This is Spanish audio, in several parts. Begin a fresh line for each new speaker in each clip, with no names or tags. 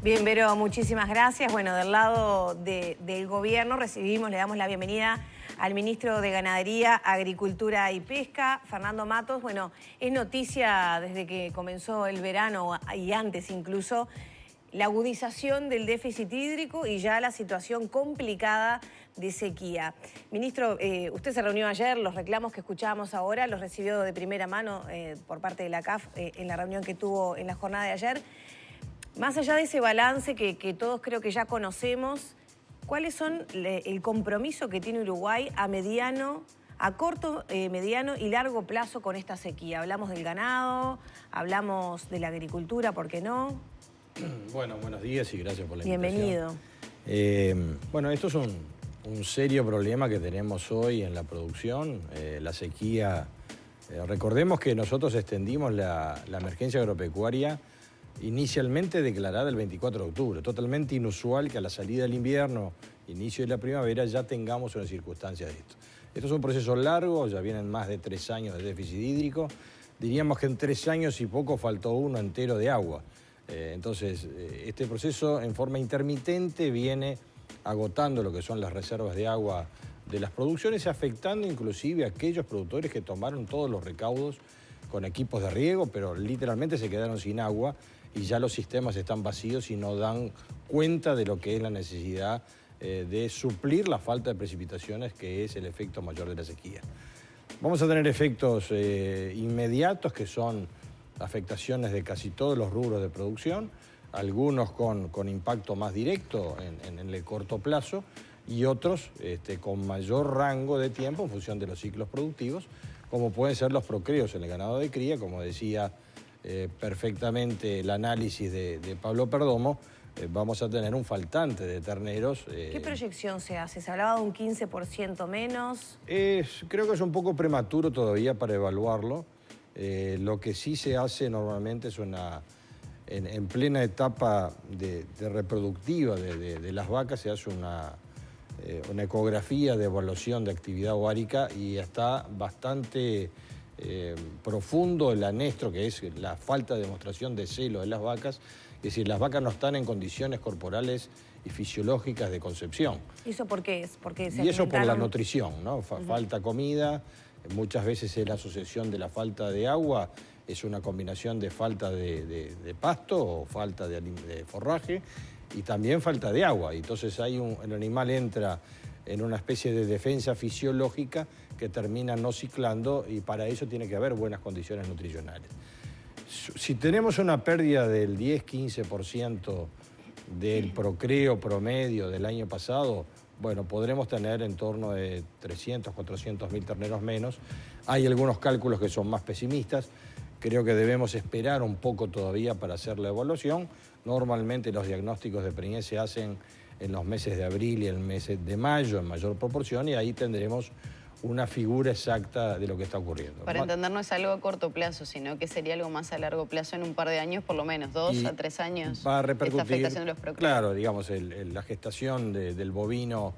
Bien, Vero, muchísimas gracias. Bueno, del lado del gobierno le damos la bienvenida al ministro de Ganadería, Agricultura y Pesca, Fernando Matos. Bueno, es noticia desde que comenzó el verano y antes incluso, la agudización del déficit hídrico y ya la situación complicada de sequía. Ministro, usted se reunió ayer, los reclamos que escuchábamos ahora los recibió de primera mano por parte de la CAF en la reunión que tuvo en la jornada de ayer. Más allá de ese balance que todos creo que ya conocemos, ¿cuáles son el compromiso que tiene Uruguay a corto, mediano y largo plazo con esta sequía? Hablamos del ganado, hablamos de la agricultura, ¿por qué no?
Bueno, buenos días y gracias por la
invitación.
Bienvenido. Bueno, esto es un serio problema que tenemos hoy en la producción, la sequía. Recordemos que nosotros extendimos la emergencia agropecuaria inicialmente declarada el 24 de octubre. Totalmente inusual que a la salida del invierno, inicio de la primavera, ya tengamos una circunstancia de esto. Esto es un proceso largo, ya vienen más de 3 años de déficit hídrico. Diríamos que en 3 años y poco faltó uno entero de agua. Entonces, este proceso en forma intermitente viene agotando lo que son las reservas de agua de las producciones, afectando inclusive a aquellos productores que tomaron todos los recaudos con equipos de riego, pero literalmente se quedaron sin agua y ya los sistemas están vacíos y no dan cuenta de lo que es la necesidad de suplir la falta de precipitaciones, que es el efecto mayor de la sequía. Vamos a tener efectos inmediatos, que son afectaciones de casi todos los rubros de producción, algunos con impacto más directo en el corto plazo y otros con mayor rango de tiempo en función de los ciclos productivos, como pueden ser los procreos en el ganado de cría, como decía perfectamente el análisis de Pablo Perdomo. Vamos a tener un faltante de terneros.
¿Qué proyección se hace? ¿Se hablaba de un 15% menos?
Creo que es un poco prematuro todavía para evaluarlo. Lo que sí se hace normalmente es en plena etapa de reproductiva de las vacas, se hace una ecografía de evaluación de actividad ovárica y está bastante profundo el anestro, que es la falta de demostración de celo de las vacas. Es decir, las vacas no están en condiciones corporales y fisiológicas de concepción.
¿Y eso por qué es?
Y eso por la nutrición, ¿no? Falta comida, muchas veces es la asociación de la falta de agua, es una combinación de falta de pasto o falta de forraje y también falta de agua. Entonces el animal entra en una especie de defensa fisiológica que termina no ciclando, y para eso tiene que haber buenas condiciones nutricionales. Si tenemos una pérdida del 10-15% del procreo promedio del año pasado, bueno, podremos tener en torno de 300-400 mil terneros menos. Hay algunos cálculos que son más pesimistas. Creo que debemos esperar un poco todavía para hacer la evaluación. Normalmente los diagnósticos de preñez se hacen en los meses de abril y el mes de mayo en mayor proporción, y ahí tendremos una figura exacta de lo que está ocurriendo.
Para entender, no es algo a corto plazo, sino que sería algo más a largo plazo en un par de años, por lo menos 2 a 3 años.
Va a repercutir,
esta afectación de los procreos.
Claro, digamos, la gestación del bovino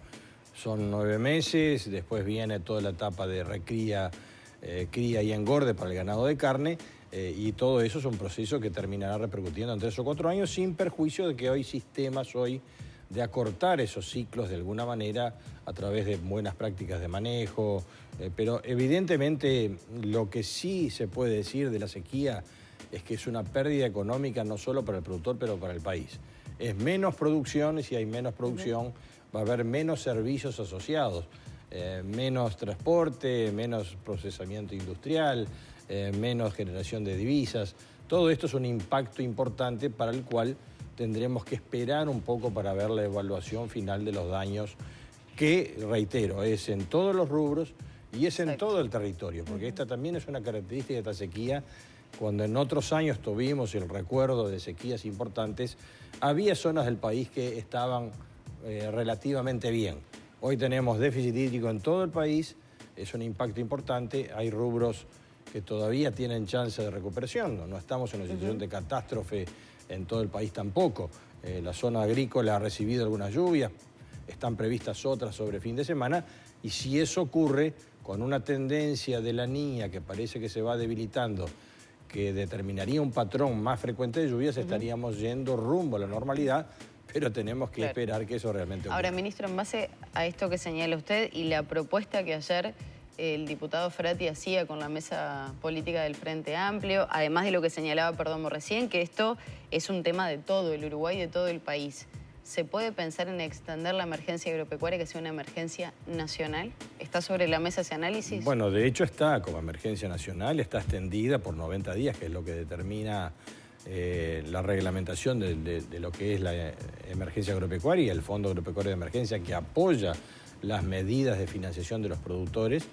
son 9 meses, después viene toda la etapa de recría, cría y engorde para el ganado de carne, y todo eso es un proceso que terminará repercutiendo en 3 o 4 años, sin perjuicio de que hay sistemas de acortar esos ciclos de alguna manera a través de buenas prácticas de manejo, pero evidentemente lo que sí se puede decir de la sequía es que es una pérdida económica no solo para el productor, pero para el país. Es menos producción, y si hay menos producción va a haber menos servicios asociados, menos transporte, menos procesamiento industrial, menos generación de divisas. Todo esto es un impacto importante para el cual tendremos que esperar un poco para ver la evaluación final de los daños, que, reitero, es en todos los rubros y es en todo el territorio, porque esta también es una característica de esta sequía. Cuando en otros años tuvimos el recuerdo de sequías importantes, había zonas del país que estaban relativamente bien. Hoy tenemos déficit hídrico en todo el país, es un impacto importante, hay rubros que todavía tienen chance de recuperación, no estamos en una situación de catástrofe en todo el país tampoco. La zona agrícola ha recibido algunas lluvias, están previstas otras sobre fin de semana, y si eso ocurre con una tendencia de la Niña que parece que se va debilitando, que determinaría un patrón más frecuente de lluvias, estaríamos yendo rumbo a la normalidad, pero tenemos que esperar que eso realmente ocurra.
Ahora, ministro, en base a esto que señala usted y la propuesta que ayer el diputado Frati hacía con la mesa política del Frente Amplio, además de lo que señalaba Perdomo recién, que esto es un tema de todo el Uruguay, de todo el país. ¿Se puede pensar en extender la emergencia agropecuaria que sea una emergencia nacional? ¿Está sobre la mesa ese análisis?
Bueno, de hecho está como emergencia nacional, está extendida por 90 días, que es lo que determina la reglamentación de lo que es la emergencia agropecuaria y el Fondo Agropecuario de Emergencia, que apoya las medidas de financiación de los productores.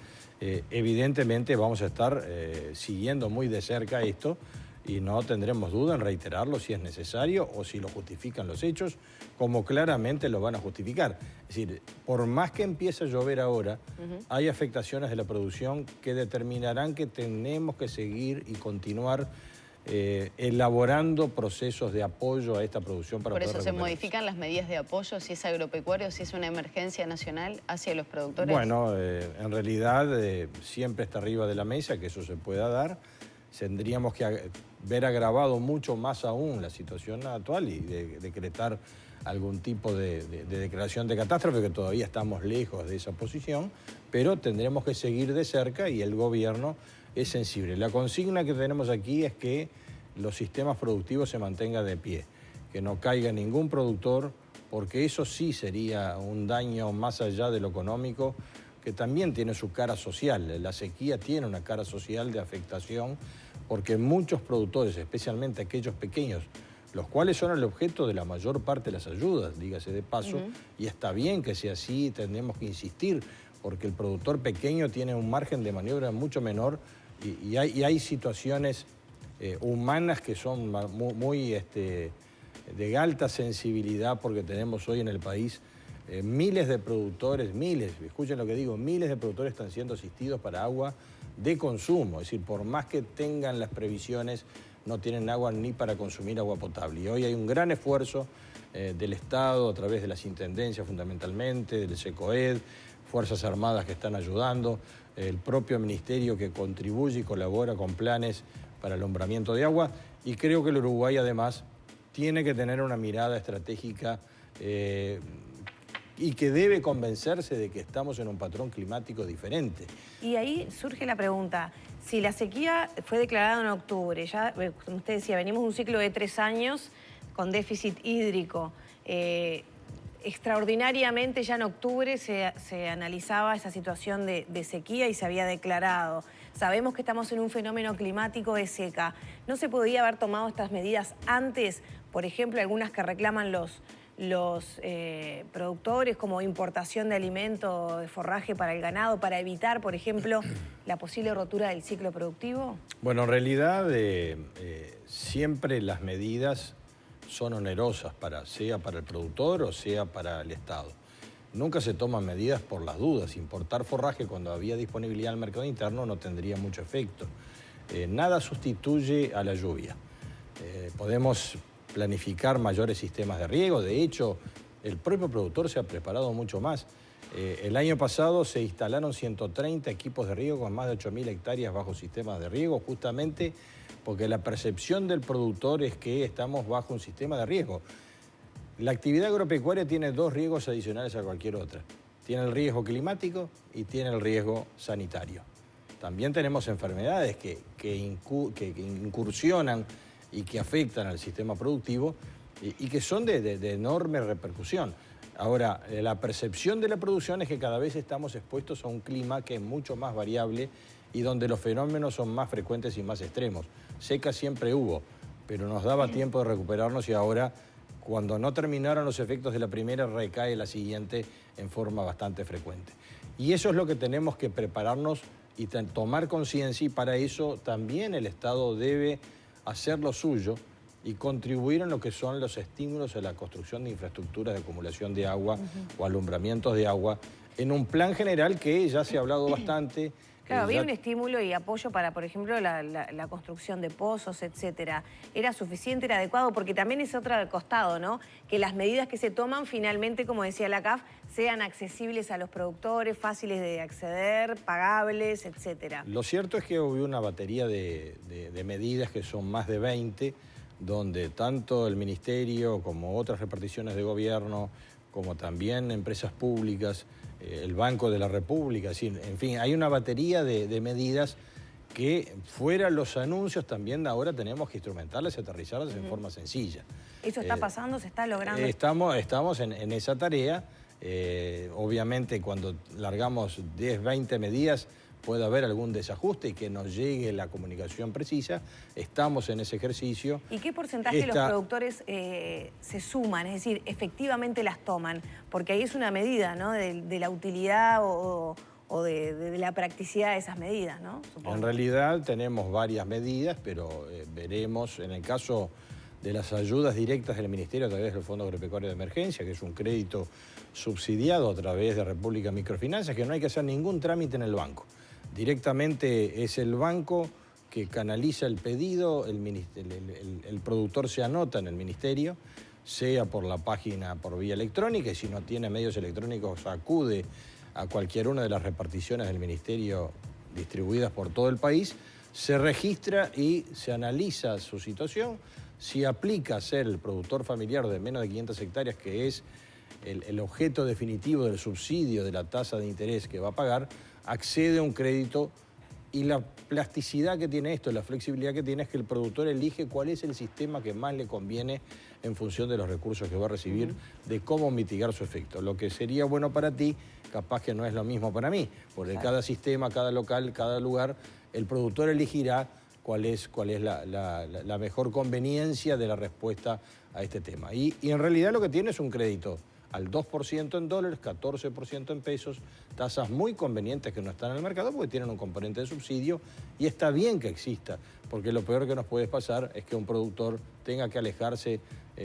Evidentemente vamos a estar siguiendo muy de cerca esto y no tendremos duda en reiterarlo si es necesario o si lo justifican los hechos, como claramente lo van a justificar. Es decir, por más que empiece a llover ahora, hay afectaciones de la producción que determinarán que tenemos que seguir y continuar elaborando procesos de apoyo a esta producción para poder recuperarse.
¿Por eso se modifican las medidas de apoyo, si es agropecuario, si es una emergencia nacional hacia los productores?
Bueno, en realidad siempre está arriba de la mesa que eso se pueda dar. Tendríamos que ver agravado mucho más aún la situación actual y decretar algún tipo de declaración de catástrofe, que todavía estamos lejos de esa posición, pero tendremos que seguir de cerca y el gobierno es sensible. La consigna que tenemos aquí es que los sistemas productivos se mantengan de pie, que no caiga ningún productor, porque eso sí sería un daño más allá de lo económico, que también tiene su cara social. La sequía tiene una cara social de afectación, porque muchos productores, especialmente aquellos pequeños, los cuales son el objeto de la mayor parte de las ayudas, dígase de paso, y está bien que sea así, tenemos que insistir, porque el productor pequeño tiene un margen de maniobra mucho menor y hay situaciones humanas que son muy de alta sensibilidad, porque tenemos hoy en el país miles de productores, escuchen lo que digo, miles de productores están siendo asistidos para agua de consumo, es decir, por más que tengan las previsiones, no tienen agua ni para consumir agua potable. Y hoy hay un gran esfuerzo del Estado, a través de las intendencias fundamentalmente, del SECOED, Fuerzas Armadas que están ayudando, el propio Ministerio que contribuye y colabora con planes para el alumbramiento de agua, y creo que el Uruguay además tiene que tener una mirada estratégica y que debe convencerse de que estamos en un patrón climático diferente.
Y ahí surge la pregunta, si la sequía fue declarada en octubre, ya, como usted decía, venimos de un ciclo de 3 años con déficit hídrico, extraordinariamente ya en octubre se analizaba esa situación de sequía y se había declarado. Sabemos que estamos en un fenómeno climático de seca. ¿No se podía haber tomado estas medidas antes? Por ejemplo, algunas que reclaman los productores, como importación de alimento, de forraje para el ganado, para evitar, por ejemplo, la posible rotura del ciclo productivo.
Bueno, en realidad siempre las medidas son onerosas, sea para el productor o sea para el Estado. Nunca se toman medidas por las dudas. Importar forraje cuando había disponibilidad en el mercado interno no tendría mucho efecto. Nada sustituye a la lluvia. Podemos planificar mayores sistemas de riego. De hecho, el propio productor se ha preparado mucho más. El año pasado se instalaron 130 equipos de riego con más de 8.000 hectáreas bajo sistemas de riego, justamente porque la percepción del productor es que estamos bajo un sistema de riego. La actividad agropecuaria tiene 2 riesgos adicionales a cualquier otra. Tiene el riesgo climático y tiene el riesgo sanitario. También tenemos enfermedades que incursionan y que afectan al sistema productivo y que son de enorme repercusión. Ahora, la percepción de la producción es que cada vez estamos expuestos a un clima que es mucho más variable y donde los fenómenos son más frecuentes y más extremos. Seca siempre hubo, pero nos daba tiempo de recuperarnos y ahora, cuando no terminaron los efectos de la primera, recae la siguiente en forma bastante frecuente. Y eso es lo que tenemos que prepararnos y tomar conciencia, y para eso también el Estado debe hacer lo suyo y contribuir en lo que son los estímulos a la construcción de infraestructuras de acumulación de agua o alumbramientos de agua, en un plan general que ya se ha hablado bastante,
Claro, había un estímulo y apoyo para, por ejemplo, la construcción de pozos, etcétera. ¿Era suficiente, era adecuado? Porque también es otro costado, ¿no? Que las medidas que se toman finalmente, como decía la CAF, sean accesibles a los productores, fáciles de acceder, pagables, etcétera.
Lo cierto es que hubo una batería de medidas que son más de 20, donde tanto el Ministerio como otras reparticiones de gobierno, como también empresas públicas, el Banco de la República, en fin, hay una batería de medidas que fuera los anuncios también ahora tenemos que instrumentarlas y aterrizarlas en forma sencilla.
¿Eso está pasando? ¿Se está logrando?
Estamos en esa tarea. Obviamente cuando largamos 10, 20 medidas puede haber algún desajuste y que nos llegue la comunicación precisa. Estamos en ese ejercicio.
¿Y qué porcentaje de los productores se suman? Es decir, efectivamente las toman. Porque ahí es una medida, ¿no? De la utilidad o de la practicidad de esas medidas, ¿no? Supongo.
En realidad tenemos varias medidas, pero veremos en el caso de las ayudas directas del Ministerio a través del Fondo Agropecuario de Emergencia, que es un crédito subsidiado a través de República Microfinanzas, que no hay que hacer ningún trámite en el banco. Directamente es el banco que canaliza el pedido, el productor se anota en el ministerio, sea por la página por vía electrónica, y si no tiene medios electrónicos acude a cualquier una de las reparticiones del ministerio distribuidas por todo el país, se registra y se analiza su situación. Si aplica a ser el productor familiar de menos de 500 hectáreas, que es el objeto definitivo del subsidio de la tasa de interés que va a pagar, accede a un crédito, y la plasticidad que tiene esto, la flexibilidad que tiene, es que el productor elige cuál es el sistema que más le conviene en función de los recursos que va a recibir, de cómo mitigar su efecto. Lo que sería bueno para ti, capaz que no es lo mismo para mí, porque cada sistema, cada local, cada lugar, el productor elegirá cuál es la mejor conveniencia de la respuesta a este tema. Y en realidad lo que tiene es un crédito al 2% en dólares, 14% en pesos, tasas muy convenientes que no están en el mercado porque tienen un componente de subsidio, y está bien que exista, porque lo peor que nos puede pasar es que un productor tenga que alejarse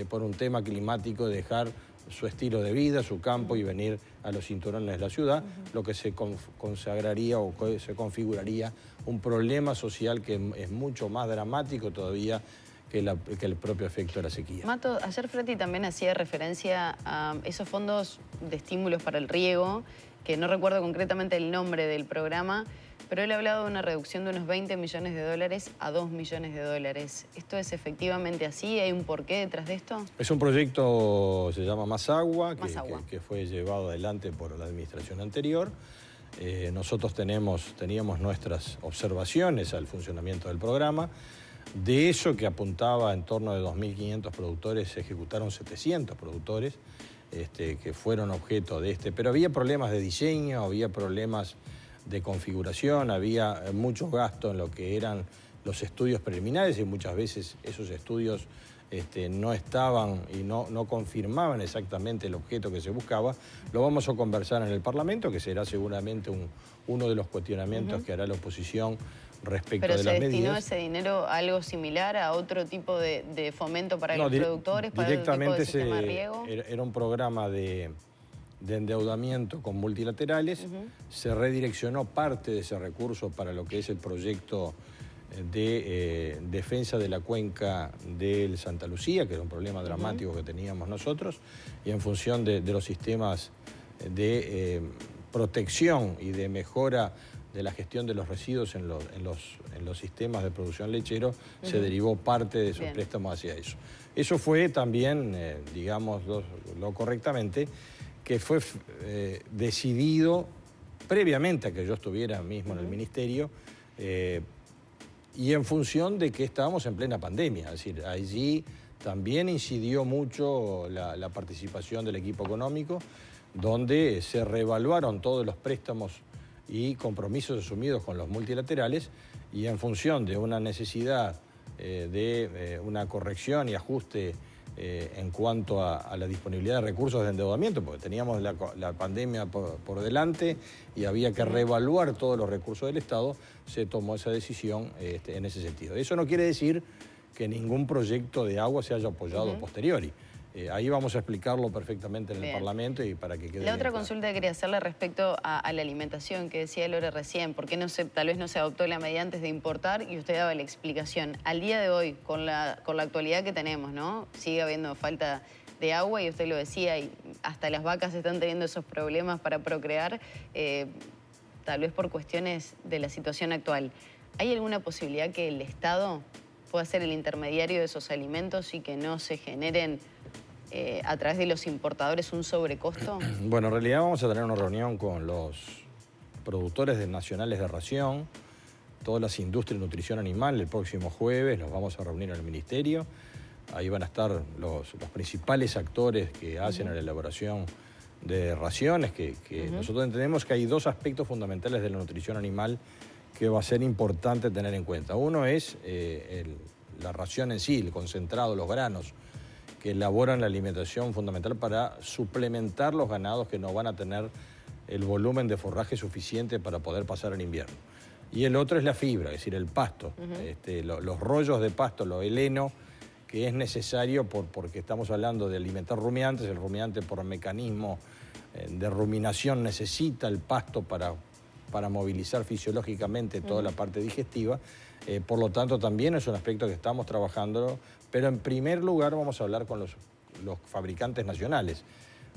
por un tema climático, dejar su estilo de vida, su campo, y venir a los cinturones de la ciudad, lo que se consagraría o se configuraría un problema social que es mucho más dramático todavía que el propio efecto de la sequía.
Mato, ayer Frati también hacía referencia a esos fondos de estímulos para el riego, que no recuerdo concretamente el nombre del programa, pero él ha hablado de una reducción de unos 20 millones de dólares a 2 millones de dólares. ¿Esto es efectivamente así? ¿Hay un porqué detrás de esto?
Es un proyecto, se llama Más Agua, que fue llevado adelante por la administración anterior. Nosotros teníamos nuestras observaciones al funcionamiento del programa. De eso, que apuntaba en torno de 2.500 productores, se ejecutaron 700 productores que fueron objeto de pero había problemas de diseño, había problemas de configuración, había mucho gasto en lo que eran los estudios preliminares, y muchas veces esos estudios no estaban y no confirmaban exactamente el objeto que se buscaba. Lo vamos a conversar en el Parlamento, que será seguramente uno de los cuestionamientos que hará la oposición respecto de las medidas.
¿Pero se destinó ese dinero a algo similar, a otro tipo de fomento para los productores, para otro tipo de sistema de riego?
Era un programa de endeudamiento con multilaterales. Se redireccionó parte de ese recurso para lo que es el proyecto de defensa de la cuenca del Santa Lucía, que era un problema dramático que teníamos nosotros, y en función de los sistemas de protección y de mejora de la gestión de los residuos en los sistemas de producción lechero, se derivó parte de esos préstamos hacia eso. Eso fue también, digámoslo correctamente, que fue decidido previamente a que yo estuviera mismo en el ministerio, y en función de que estábamos en plena pandemia. Es decir, allí también incidió mucho la participación del equipo económico, donde se reevaluaron todos los préstamos y compromisos asumidos con los multilaterales, y en función de una necesidad de una corrección y ajuste en cuanto a la disponibilidad de recursos de endeudamiento, porque teníamos la pandemia por delante y había que reevaluar todos los recursos del Estado, se tomó esa decisión en ese sentido. Eso no quiere decir que ningún proyecto de agua se haya apoyado posteriori. Ahí vamos a explicarlo perfectamente en el
Bien.
Parlamento y para que quede
La otra
bien
consulta que quería hacerle respecto a la alimentación que decía Lore recién, ¿por qué tal vez no se adoptó la medida antes de importar? Y usted daba la explicación. Al día de hoy, con la actualidad que tenemos, ¿no? Sigue habiendo falta de agua y usted lo decía, y hasta las vacas están teniendo esos problemas para procrear, tal vez por cuestiones de la situación actual. ¿Hay alguna posibilidad que el Estado pueda ser el intermediario de esos alimentos y que no se generen a través de los importadores un sobrecosto?
Bueno, en realidad vamos a tener una reunión con los productores nacionales de ración, todas las industrias de nutrición animal el próximo jueves, los vamos a reunir en el Ministerio. Ahí van a estar los principales actores que hacen la elaboración de raciones, que nosotros entendemos que hay dos aspectos fundamentales de la nutrición animal que va a ser importante tener en cuenta. Uno es la ración en sí, el concentrado, los granos, que elaboran la alimentación fundamental para suplementar los ganados que no van a tener el volumen de forraje suficiente para poder pasar el invierno. Y el otro es la fibra, es decir, el pasto, los rollos de pasto, lo heleno, que es necesario porque estamos hablando de alimentar rumiantes. El rumiante por mecanismo de ruminación necesita el pasto para movilizar fisiológicamente toda la parte digestiva. Por lo tanto, también es un aspecto que estamos trabajando, pero en primer lugar vamos a hablar con los fabricantes nacionales,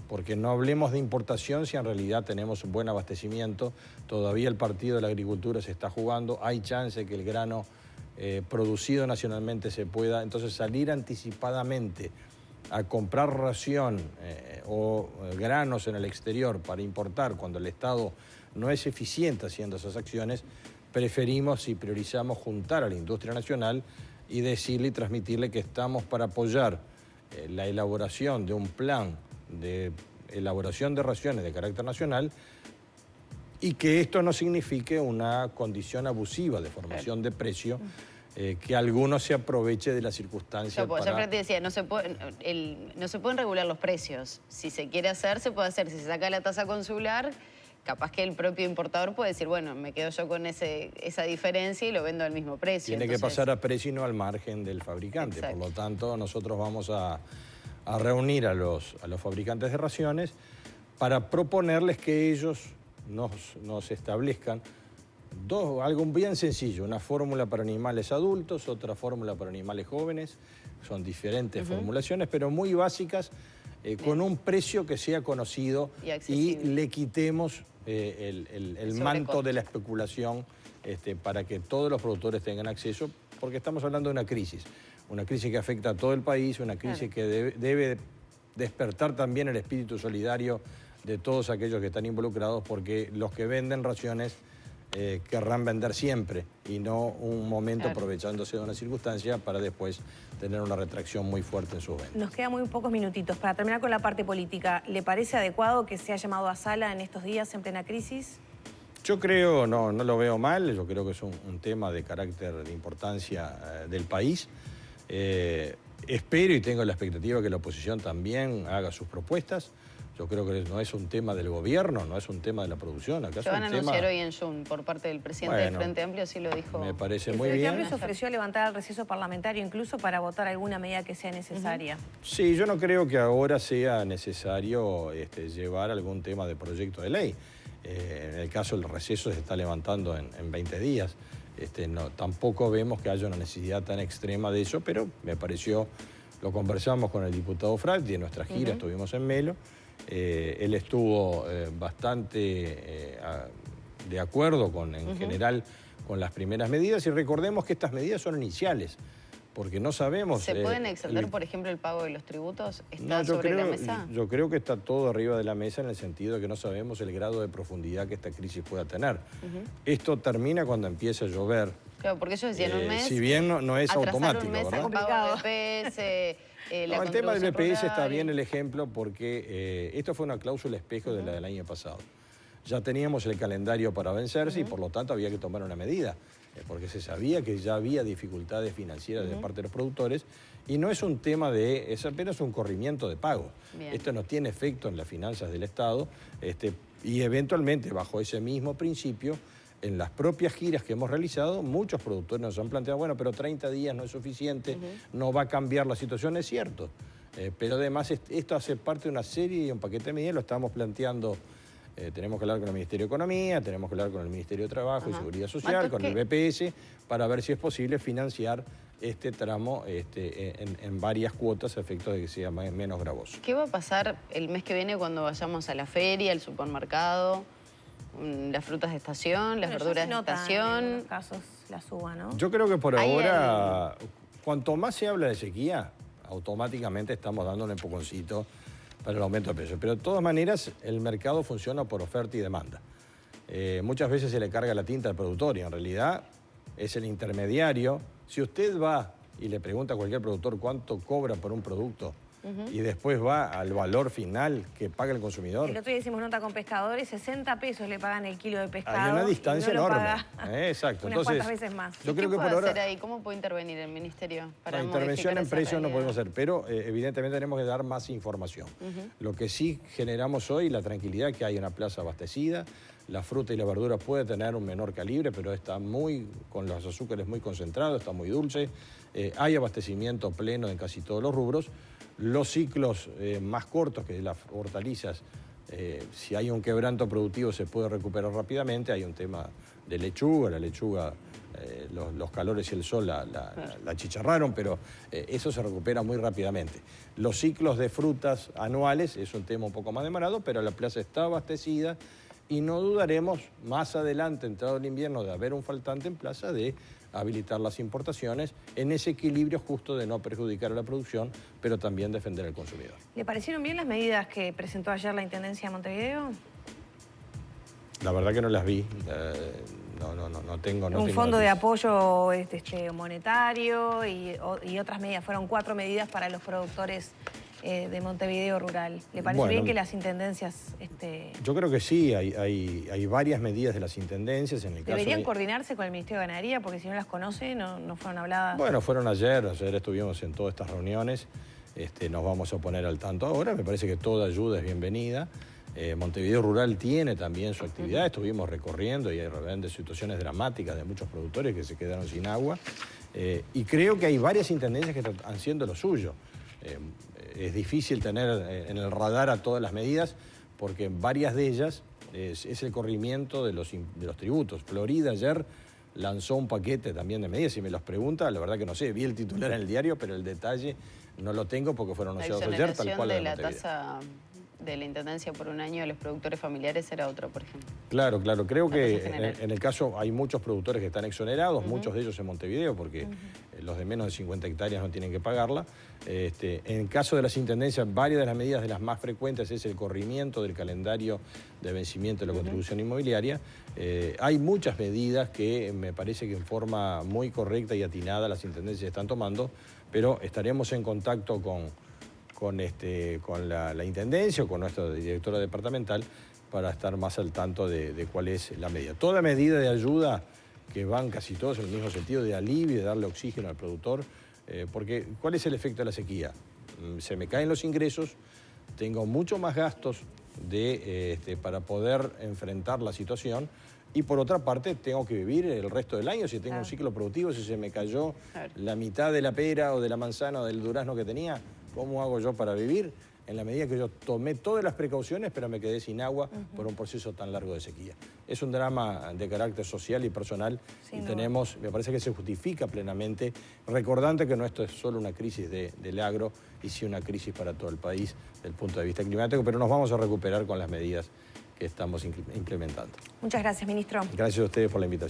porque no hablemos de importación si en realidad tenemos un buen abastecimiento. Todavía el partido de la agricultura se está jugando, hay chance que el grano producido nacionalmente se pueda, entonces salir anticipadamente a comprar ración o granos en el exterior para importar cuando el Estado no es eficiente haciendo esas acciones, preferimos y priorizamos juntar a la industria nacional y decirle y transmitirle que estamos para apoyar la elaboración de un plan de elaboración de raciones de carácter nacional y que esto no signifique una condición abusiva de formación de precio, que alguno se aproveche de la circunstancia.
Yo siempre te decía, no se pueden regular los precios. Si se quiere hacer, se puede hacer. Si se saca la tasa consular, capaz que el propio importador puede decir, bueno, me quedo yo con esa diferencia y lo vendo al mismo precio.
Tiene que pasar a precio y no al margen del fabricante. Exacto. Por lo tanto, nosotros vamos a reunir a los fabricantes de raciones para proponerles que ellos nos establezcan algo bien sencillo, una fórmula para animales adultos, otra fórmula para animales jóvenes. Son diferentes formulaciones, pero muy básicas, con un precio que sea conocido y le quitemos el manto de la especulación para que todos los productores tengan acceso, porque estamos hablando de una crisis que afecta a todo el país, una crisis que debe despertar también el espíritu solidario de todos aquellos que están involucrados, porque los que venden raciones querrán vender siempre y no un momento aprovechándose de una circunstancia para después tener una retracción muy fuerte en sus ventas.
Nos quedan muy pocos minutitos. Para terminar con la parte política, ¿le parece adecuado que sea llamado a sala en estos días en plena crisis?
Yo creo, no lo veo mal, yo creo que es un tema de carácter de importancia del país. Espero y tengo la expectativa que la oposición también haga sus propuestas. Yo creo que no es un tema del gobierno, no es un tema de la producción. Acá
se van a anunciar hoy en Zoom por parte del presidente del Frente Amplio, así lo dijo.
Me parece muy bien.
El Frente Amplio se ofreció a levantar el receso parlamentario incluso para votar alguna medida que sea necesaria.
Sí, yo no creo que ahora sea necesario llevar algún tema de proyecto de ley. En el caso del receso se está levantando en 20 días. Tampoco vemos que haya una necesidad tan extrema de eso, pero me pareció, lo conversamos con el diputado Frati, en nuestra gira estuvimos en Melo. Él estuvo bastante de acuerdo en general con las primeras medidas, y recordemos que estas medidas son iniciales, porque no sabemos...
¿Se pueden extender, por ejemplo, el pago de los tributos? ¿Está sobre la mesa?
Yo creo que está todo arriba de la mesa, en el sentido de que no sabemos el grado de profundidad que esta crisis pueda tener. Esto termina cuando empiece a llover.
Claro, porque ellos decían un mes...
Si bien no es automático,
un mes,
¿verdad?
Pago de BPS,
el tema del BPS está bien el ejemplo, porque esto fue una cláusula espejo de la del año pasado. Ya teníamos el calendario para vencerse y por lo tanto había que tomar una medida, porque se sabía que ya había dificultades financieras de parte de los productores, y no es un tema es apenas un corrimiento de pago. Bien. Esto no tiene efecto en las finanzas del Estado, y eventualmente bajo ese mismo principio, en las propias giras que hemos realizado, muchos productores nos han planteado, bueno, pero 30 días no es suficiente, no va a cambiar la situación. Es cierto, Pero además esto hace parte de una serie y un paquete de medidas, lo estamos planteando. Tenemos que hablar con el Ministerio de Economía, tenemos que hablar con el Ministerio de Trabajo y Seguridad Social, con el BPS, para ver si es posible financiar este tramo en varias cuotas a efectos de que sea menos gravoso.
¿Qué va a pasar el mes que viene cuando vayamos a la feria, al supermercado, las frutas de estación, las verduras de estación?
En los casos la suba, ¿no?
Yo creo que por ahora, cuanto más se habla de sequía, automáticamente estamos dando un empujoncito para el aumento de precios. Pero de todas maneras, el mercado funciona por oferta y demanda. Muchas veces se le carga la tinta al productor y en realidad es el intermediario. Si usted va y le pregunta a cualquier productor cuánto cobra por un producto y después va al valor final que paga el consumidor.
El otro día hicimos nota con pescadores, 60 pesos le pagan el kilo de pescado.
Hay una distancia enorme.
Exacto.
Exacto.
Unas cuantas veces más.
Yo creo que
¿Qué
por
puede
ahora
hacer ahí? ¿Cómo puede intervenir el Ministerio para
la intervención en precios no podemos hacer, pero evidentemente tenemos que dar más información. Lo que sí generamos hoy, la tranquilidad que hay una plaza abastecida, la fruta y la verdura puede tener un menor calibre, pero está con los azúcares muy concentrados, está muy dulce, hay abastecimiento pleno en casi todos los rubros. Los ciclos más cortos que las hortalizas, si hay un quebranto productivo se puede recuperar rápidamente. Hay un tema de lechuga, la lechuga, los calores y el sol la chicharraron, pero eso se recupera muy rápidamente. Los ciclos de frutas anuales es un tema un poco más demorado, pero la plaza está abastecida y no dudaremos más adelante, entrado el invierno, de haber un faltante en plaza, de habilitar las importaciones en ese equilibrio justo de no perjudicar a la producción, pero también defender al consumidor.
¿Le parecieron bien las medidas que presentó ayer la Intendencia de Montevideo?
La verdad que no las vi. No tengo.
Un fondo de apoyo monetario y otras medidas. Fueron 4 medidas para los productores de Montevideo rural. ¿Le parece bien que las intendencias...?
Yo creo que sí, hay varias medidas de las intendencias.
¿Deberían coordinarse con el Ministerio de Ganadería? Porque si no las conoce, no fueron habladas.
Bueno, fueron ayer estuvimos en todas estas reuniones. Nos vamos a poner al tanto ahora. Me parece que toda ayuda es bienvenida. Montevideo Rural tiene también su actividad. Estuvimos recorriendo y hay realmente situaciones dramáticas de muchos productores que se quedaron sin agua. Y creo que hay varias intendencias que están haciendo lo suyo. Es difícil tener en el radar a todas las medidas porque en varias de ellas es el corrimiento de los tributos. Florida ayer lanzó un paquete también de medidas. Si me los pregunta, la verdad que no sé. Vi el titular en el diario, pero el detalle no lo tengo porque fueron anunciados ayer, tal cual
de la tasa de la Intendencia por un año de los productores familiares era otro, por ejemplo.
Claro. Creo que en el caso hay muchos productores que están exonerados, muchos de ellos en Montevideo, porque los de menos de 50 hectáreas no tienen que pagarla. En caso de las intendencias, varias de las medidas de las más frecuentes es el corrimiento del calendario de vencimiento de la contribución inmobiliaria. Hay muchas medidas que me parece que en forma muy correcta y atinada las intendencias están tomando, pero estaremos en contacto con la Intendencia o con nuestra directora departamental para estar más al tanto de cuál es la medida. Toda medida de ayuda que van casi todos en el mismo sentido de alivio, de darle oxígeno al productor, porque ¿cuál es el efecto de la sequía? Se me caen los ingresos, tengo mucho más gastos para poder enfrentar la situación y por otra parte tengo que vivir el resto del año. Si tengo un ciclo productivo, si se me cayó la mitad de la pera o de la manzana o del durazno que tenía, ¿cómo hago yo para vivir? En la medida que yo tomé todas las precauciones, pero me quedé sin agua por un proceso tan largo de sequía. Es un drama de carácter social y personal y tenemos, me parece que se justifica plenamente, recordando que no esto es solo una crisis del agro y sí una crisis para todo el país desde el punto de vista climático, pero nos vamos a recuperar con las medidas que estamos implementando.
Muchas gracias, ministro.
Gracias a ustedes por la invitación.